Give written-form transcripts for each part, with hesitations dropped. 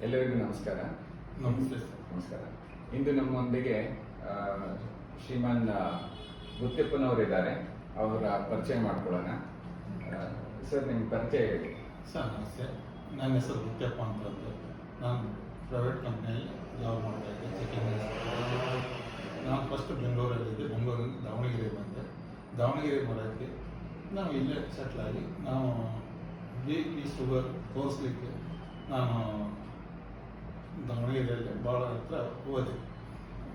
ಎಲ್ಲರಿಗೂ ನಮಸ್ಕಾರ. ನಮಸ್ತೆ ಸರ್. ನಮಸ್ಕಾರ. ಇಂದು ನಮ್ಮೊಂದಿಗೆ ಶ್ರೀಮಾನ್ ಗುತ್ತೆಪ್ಪನವರಿದ್ದಾರೆ. ಅವರ ಪರಿಚಯ ಮಾಡ್ಕೊಳ್ಳೋಣ. ಸರ್, ನಿಮ್ಮ ಪರಿಚಯ ಹೇಳಿ. ಸರ್ ನಮಸ್ತೆ, ನನ್ನ ಹೆಸರು ಗುತ್ತೆಪ್ಪ ಅಂತ. ನಾನು ಪ್ರೈವೇಟ್ ಕಂಪ್ನಿಯಲ್ಲಿ ಜಾಬ್ ಮಾಡ್ತಾ ಇದ್ದೆ. ನಾನು ಫಸ್ಟ್ ಬೆಂಗಳೂರಲ್ಲಿದ್ದೆ. ಬೆಂಗಳೂರಿಂದ ದಾವಣಗೆರೆ ಬಂದೆ. ದಾವಣಗೆರೆ ಬರೋಕ್ಕೆ ನಾವು ಇಲ್ಲೇ ಸೆಟ್ಲ್ ಆಗಿ ನಾವು BP ಶುಗರ್ ತೋರಿಸ್ಲಿಕ್ಕೆ ನಾನು ದಾವಣಗೆರೆಯಲ್ಲಿ ಭಾಳ ಹತ್ರ ಹೋದೆ.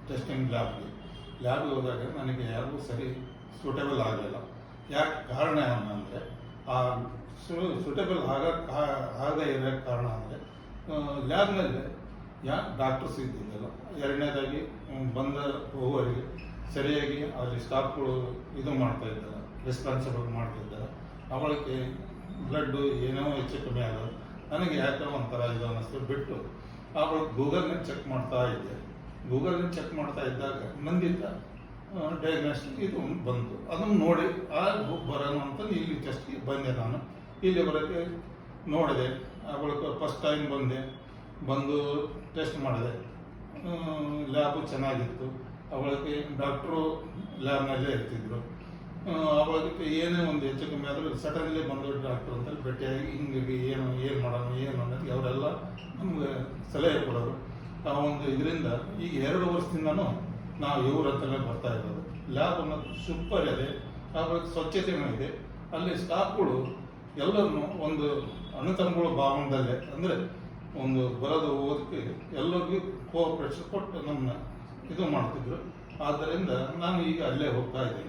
ಟೆಸ್ಟಿಂಗ್ ಲ್ಯಾಬ್ಗೆ ಹೋದಾಗ ನನಗೆ ಯಾರಿಗೂ ಸರಿ ಸೂಟೇಬಲ್ ಆಗಲಿಲ್ಲ. ಯಾಕೆ ಕಾರಣ ಏನಂದರೆ ಆ ಸೂಟೇಬಲ್ ಆಗದೇ ಇರೋ ಕಾರಣ ಅಂದರೆ ಲ್ಯಾಬ್ನಲ್ಲಿ ಡಾಕ್ಟರ್ಸ್ ಇದ್ದಿದ್ದಲ್ಲ. ಎರಡನೇದಾಗಿ ಬಂದ ಹೋಗೋರಿಗೆ ಸರಿಯಾಗಿ ಅಲ್ಲಿ ಸ್ಟಾಫ್ಗಳು ಇದು ಮಾಡ್ತಾ ಇದ್ದಾರೆ, ರೆಸ್ಪಾನ್ಸಿಬಲ್ ಮಾಡ್ತಿದ್ದಾರೆ. ಅವಳಿಗೆ ಬ್ಲಡ್ಡು ಏನೋ ಹೆಚ್ಚು ಕಮ್ಮಿ ಆಗೋದು. ನನಗೆ ಯಾಕೆ ಒಂಥರ ಇದು ಅನ್ನಿಸ್ತು. ಬಿಟ್ಟು ಅವಳು ಗೂಗಲ್ನ ಚೆಕ್ ಮಾಡ್ತಾ ಇದ್ದೆ. ಗೂಗಲ್ನ ಚೆಕ್ ಮಾಡ್ತಾ ಇದ್ದಾಗ ನಂದಿದ್ದ ಡಯಾಗ್ನೋಸ್ಟಿಕ್ ಇದು ಬಂತು. ಅದನ್ನು ನೋಡಿ ಬರೋಣ ಅಂತ ಇಲ್ಲಿ ಟೆಸ್ಟ್ಗೆ ಬಂದೆ. ನಾನು ಇಲ್ಲಿ ಬರೋಕ್ಕೆ ನೋಡಿದೆ. ಅವಳಿಗೆ ಫಸ್ಟ್ ಟೈಮ್ ಬಂದು ಟೆಸ್ಟ್ ಮಾಡಿದೆ. ಲ್ಯಾಬು ಚೆನ್ನಾಗಿತ್ತು. ಅವಳಿಗೆ ಡಾಕ್ಟ್ರು ಲ್ಯಾಬ್ನಲ್ಲೇ ಇರ್ತಿದ್ರು. ಅವಳಿಗೆ ಏನೇ ಒಂದು ಹೆಚ್ಚು ಕಮ್ಮಿ ಆದರೂ ಸಡನ್ಲಿ ಬಂದು ಡಾಕ್ಟ್ರು ಅಂತ ಭೇಟಿಯಾಗಿ ಹಿಂಗಾಗಿ ಏನು ಮಾಡೋಣ ಅನ್ನೋದು ಅವರೆಲ್ಲ ನಮಗೆ ಸಲಹೆ ಕೊಡೋರು. ಆ ಒಂದು ಇದರಿಂದ ಈಗ 2 ವರ್ಷದಿಂದನೂ ನಾವು ಇವ್ರ ಹತ್ರನೇ ಬರ್ತಾ ಇರೋದು. ಲ್ಯಾಬ್ ಅನ್ನೋದು ಸೂಪರ್ ಇದೆ. ಅವಳಿಗೆ ಸ್ವಚ್ಛತೆಯೂ ಇದೆ. ಅಲ್ಲಿ ಸ್ಟಾಫ್ಗಳು ಎಲ್ಲರನ್ನೂ ಒಂದು ಅನುತಂಬುಗಳ ಭಾವನದಲ್ಲೇ, ಅಂದರೆ ಒಂದು ಬರೋದು ಹೋಗೋದಕ್ಕೆ ಎಲ್ಲರಿಗೂ ಕೋಆಪರೇಷನ್ ಕೊಟ್ಟು ನಮ್ಮನ್ನ ಇದು ಮಾಡ್ತಿದ್ರು. ಆದ್ದರಿಂದ ನಾನು ಈಗ ಅಲ್ಲೇ ಹೋಗ್ತಾ ಇದ್ದೀನಿ.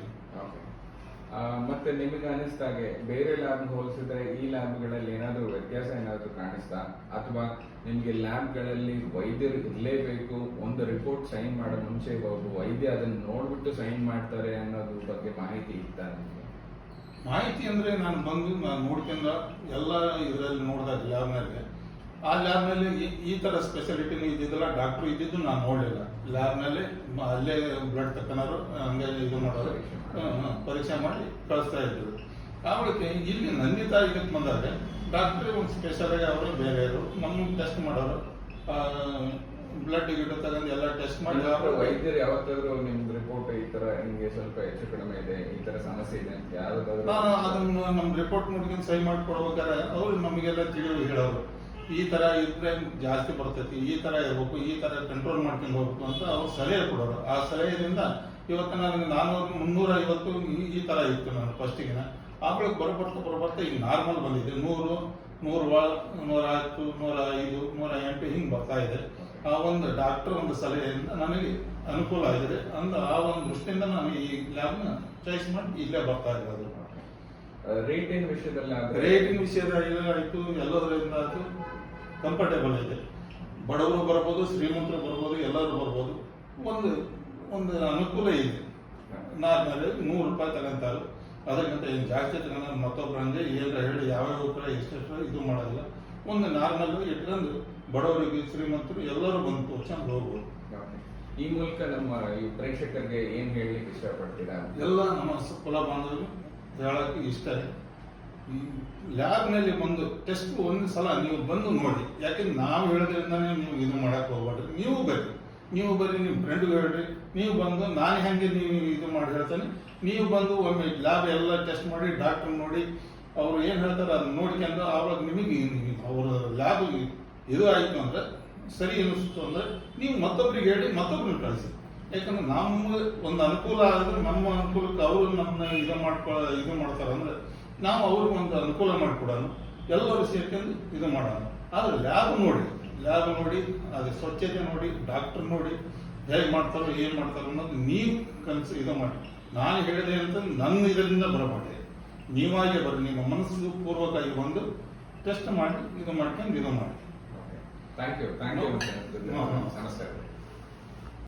ಮತ್ತೆ ನಿಮಗೆ ಅನಿಸ್ದಾಗೆ ಬೇರೆ ಲ್ಯಾಬ್ ಹೋಲಿಸಿದ್ರೆ ಈ ಲ್ಯಾಬ್ಗಳಲ್ಲಿ ಏನಾದರೂ ವ್ಯತ್ಯಾಸ ಏನಾದರೂ ಕಾಣಿಸ್ತಾ, ಅಥವಾ ನಿಮಗೆ ಲ್ಯಾಬ್ಗಳಲ್ಲಿ ವೈದ್ಯರು ಇರಲೇಬೇಕು, ಒಂದು ರಿಪೋರ್ಟ್ ಸೈನ್ ಮಾಡೋ ಮುಂಚೆ ಒಬ್ಬ ವೈದ್ಯ ಅದನ್ನು ನೋಡ್ಬಿಟ್ಟು ಸೈನ್ ಮಾಡ್ತಾರೆ ಅನ್ನೋದ್ರ ಬಗ್ಗೆ ಮಾಹಿತಿ ಇತ್ತಾ ನಿಮಗೆ? ಮಾಹಿತಿ ಅಂದರೆ ನಾನು ನೋಡ್ಕೊಂಡು ಎಲ್ಲ ಇದರಲ್ಲಿ ನೋಡಿದಾಗ ಲ್ಯಾಬ್ನಲ್ಲಿ, ಆ ಲ್ಯಾಬ್ನಲ್ಲಿ ಈ ಥರ ಸ್ಪೆಷಾಲಿಟಿನೂ ಇದ್ದಿದ್ದಲ್ಲ, ಡಾಕ್ಟ್ರು ಇದ್ದಿದ್ದು ನಾನು ನೋಡಲಿಲ್ಲ. ಲ್ಯಾಬ್ನಲ್ಲಿ ಅಲ್ಲೇ ಬ್ಲಡ್ ತಕ್ಕನವರು ಹಂಗೆ ಇದು ಮಾಡೋರು, ಪರೀಕ್ಷೆ ಮಾಡಿ ಕಳಿಸ್ತಾ ಇದ್ರು. ಅವಳಿಗೆ ಇಲ್ಲಿ ನಂದಿತಾ ಇದಕ್ಕೆ ಬಂದಾಗ ಡಾಕ್ಟ್ರಿ ಒಂದು ಸ್ಪೆಷಲಾಗಿ ಅವರು ಬೇರೆಯವರು ನಮ್ಮ ಟೆಸ್ಟ್ ಮಾಡೋರು, ಬ್ಲಡ್ ಗಿಡ ತಗೊಂಡು ಎಲ್ಲ ಟೆಸ್ಟ್ ಮಾಡಿ. ವೈದ್ಯರು ಯಾವತ್ತಾದ್ರೂ ನಿಮ್ದು ರಿಪೋರ್ಟ್ ಈ ತರ ನಿಮಗೆ ಸ್ವಲ್ಪ ಹೆಚ್ಚು ಕಡಿಮೆ ಇದೆ, ಈ ತರ ಸಮಸ್ಯೆ ಇದೆ ಅಂತ ಯಾವ್ದಾದ್ರು ಅದನ್ನು ನಮ್ಮ ರಿಪೋರ್ಟ್ ನೋಡ್ಕೊಂಡು ಸಹಿ ಮಾಡ್ಕೊಡ್ಬೇಕಾದ್ರೆ ಅವರು ನಮಗೆಲ್ಲ ತಿಳಿದು ಹೇಳೋರು. ಈ ತರ ಇದ್ರೆ ಜಾಸ್ತಿ ಬರ್ತೈತಿ, ಈ ತರ ಇರ್ಬೇಕು, ಈ ತರ ಕಂಟ್ರೋಲ್ ಮಾಡ್ಕೊಂಡು ಹೋಗ್ಬೇಕು ಅಂತ ಅವ್ರು ಸಲಹೆ ಕೊಡೋರು. ಆ ಸಲಹೆಯಿಂದ ಇವತ್ತು ನನಗೆ 400-350 ಈ ತರ ಇತ್ತು ನಾನು ಫಸ್ಟಿಗಿನ. ಆಮೇಲೆ ಬರ್ಬರ್ತಾ ಈಗ ನಾರ್ಮಲ್ ಬಂದಿದೆ. 100, 110, 105, 108 ಹಿಂಗೆ ಬರ್ತಾ ಇದೆ. ಆ ಒಂದು ಡಾಕ್ಟರ್ ಒಂದು ಸಲಹೆಯಿಂದ ನನಗೆ ಅನುಕೂಲ ಆಗಿದೆ. ಆ ಒಂದು ದೃಷ್ಟಿಯಿಂದ ನಾನು ಈ ಲ್ಯಾಬ್ನ ಚಾಯ್ಸ್ ಮಾಡಿ ಇಲ್ಲೇ ಬರ್ತಾ ಇರೋದು. ರೇಟಿಂಗ್ ವಿಷಯದಲ್ಲಿ ಆಯಿತು, ಎಲ್ಲದರಿಂದ ಆಯಿತು, ಕಂಫರ್ಟೇಬಲ್ ಇದೆ. ಬಡವರು ಬರ್ಬೋದು, ಶ್ರೀಮಂತರು ಬರ್ಬೋದು, ಎಲ್ಲರೂ ಬರ್ಬೋದು. ಒಂದು ಅನುಕೂಲ ಇದೆ. ನಾರ್ಮಲ್ 100 ರೂಪಾಯಿ ತಗೊಂತಾರೆ. ಅದಕ್ಕಿಂತ ಏನು ಜಾಸ್ತಿ ತಗೊಂಡು ಮತ್ತೊಬ್ಬರು ಹಂಗೆ ಹೇಳಿ ಯಾವ್ಯಾವ ಕಡೆ ಎಷ್ಟೆಷ್ಟು ಇದು ಮಾಡೋದಿಲ್ಲ. ಒಂದು ನಾರ್ಮಲ್ ಇಟ್ಕೊಂಡು ಬಡವರಿಗೆ, ಶ್ರೀಮಂತರು ಎಲ್ಲರೂ ಬಂದು ತೋರ್ಸ್ಕೊಂಡು ಹೋಗ್ಬೋದು. ಈ ಮೂಲಕ ನಮ್ಮ ಈ ಪ್ರೇಕ್ಷಕರಿಗೆ ಏನ್ ಹೇಳಲಿಕ್ಕೆ ಇಷ್ಟಪಡ್ತೀರಾ? ಎಲ್ಲ ನಮ್ಮ ಕುಲ ಬಾಂಧವರು ಹೇಳಕ್ಕೆ ಇಷ್ಟ. ಈ ಲ್ಯಾಬ್ನಲ್ಲಿ ಬಂದು ಟೆಸ್ಟ್ ಒಂದು ಸಲ ನೀವು ಬಂದು ನೋಡಿ. ಯಾಕೆಂದ್ರೆ ನಾವು ಹೇಳೋದ್ರಿಂದಾನೇ ನೀವು ಇದು ಮಾಡಕ್ಕೆ ಹೋಗ್ಬೇಡ್ರಿ. ನೀವು ಬರ್ರಿ, ನಿಮ್ಮ ಫ್ರೆಂಡ್ಗೆ ಹೇಳ್ರಿ. ನೀವು ಬಂದು ನಾನು ಹೆಂಗೆ ನೀವು ಇದು ಮಾಡಿ ಹೇಳ್ತಾನೆ, ನೀವು ಬಂದು ಒಮ್ಮೆ ಲ್ಯಾಬ್ ಎಲ್ಲ ಟೆಸ್ಟ್ ಮಾಡಿ ಡಾಕ್ಟರ್ ನೋಡಿ ಅವ್ರು ಏನು ಹೇಳ್ತಾರೆ ಅದನ್ನ ನೋಡ್ಕೊಂಡು ಆವಾಗ ನಿಮಗೆ ಅವ್ರ ಲ್ಯಾಬ್ ಇದು ಆಯಿತು ಅಂದರೆ, ಸರಿ ಅನ್ನಿಸ್ತು ಅಂದರೆ ನೀವು ಮತ್ತೊಬ್ರಿಗೆ ಹೇಳಿ ಮತ್ತೊಬ್ರನ್ನ ಕಳಿಸಿ. ಯಾಕಂದ್ರೆ ನಮ್ಮ ಒಂದು ಅನುಕೂಲ ಆದರೆ ನಮ್ಮ ಅನುಕೂಲಕ್ಕೆ ಅವರು ನಮ್ಮನ್ನ ಇದು ಮಾಡ್ತಾರೆ ಅಂದರೆ ನಾವು ಅವ್ರಿಗೆ ಒಂದು ಅನುಕೂಲ ಮಾಡಿಕೊಡೋಣ, ಎಲ್ಲರೂ ಸೇರ್ಕೊಂಡು ಇದು ಮಾಡೋಣ. ಆದರೆ ಲ್ಯಾಬ್ ನೋಡಿ ಅದು ಸ್ವಚ್ಛತೆ ನೋಡಿ, ಡಾಕ್ಟರ್ ನೋಡಿ ಹೇಗೆ ಮಾಡ್ತಾರೋ ಏನು ಮಾಡ್ತಾರೋ ಅನ್ನೋದು ನೀವು ಇದು ಮಾಡಿ. ನಾನು ಹೇಳಿದೆ ಅಂತ ನನ್ನ ಇದರಿಂದ ಬರಬೇಡಿ, ನೀವಾಗೆ ಬರ್ರಿ. ನಿಮ್ಮ ಮನಸ್ಸು ಪೂರ್ವಕವಾಗಿ ಬಂದು ಟೆಸ್ಟ್ ಮಾಡಿ ಇದು ಮಾಡ್ಕೊಂಡು ಇದು ಮಾಡಿ. Thank you. ನಮಸ್ಕಾರ.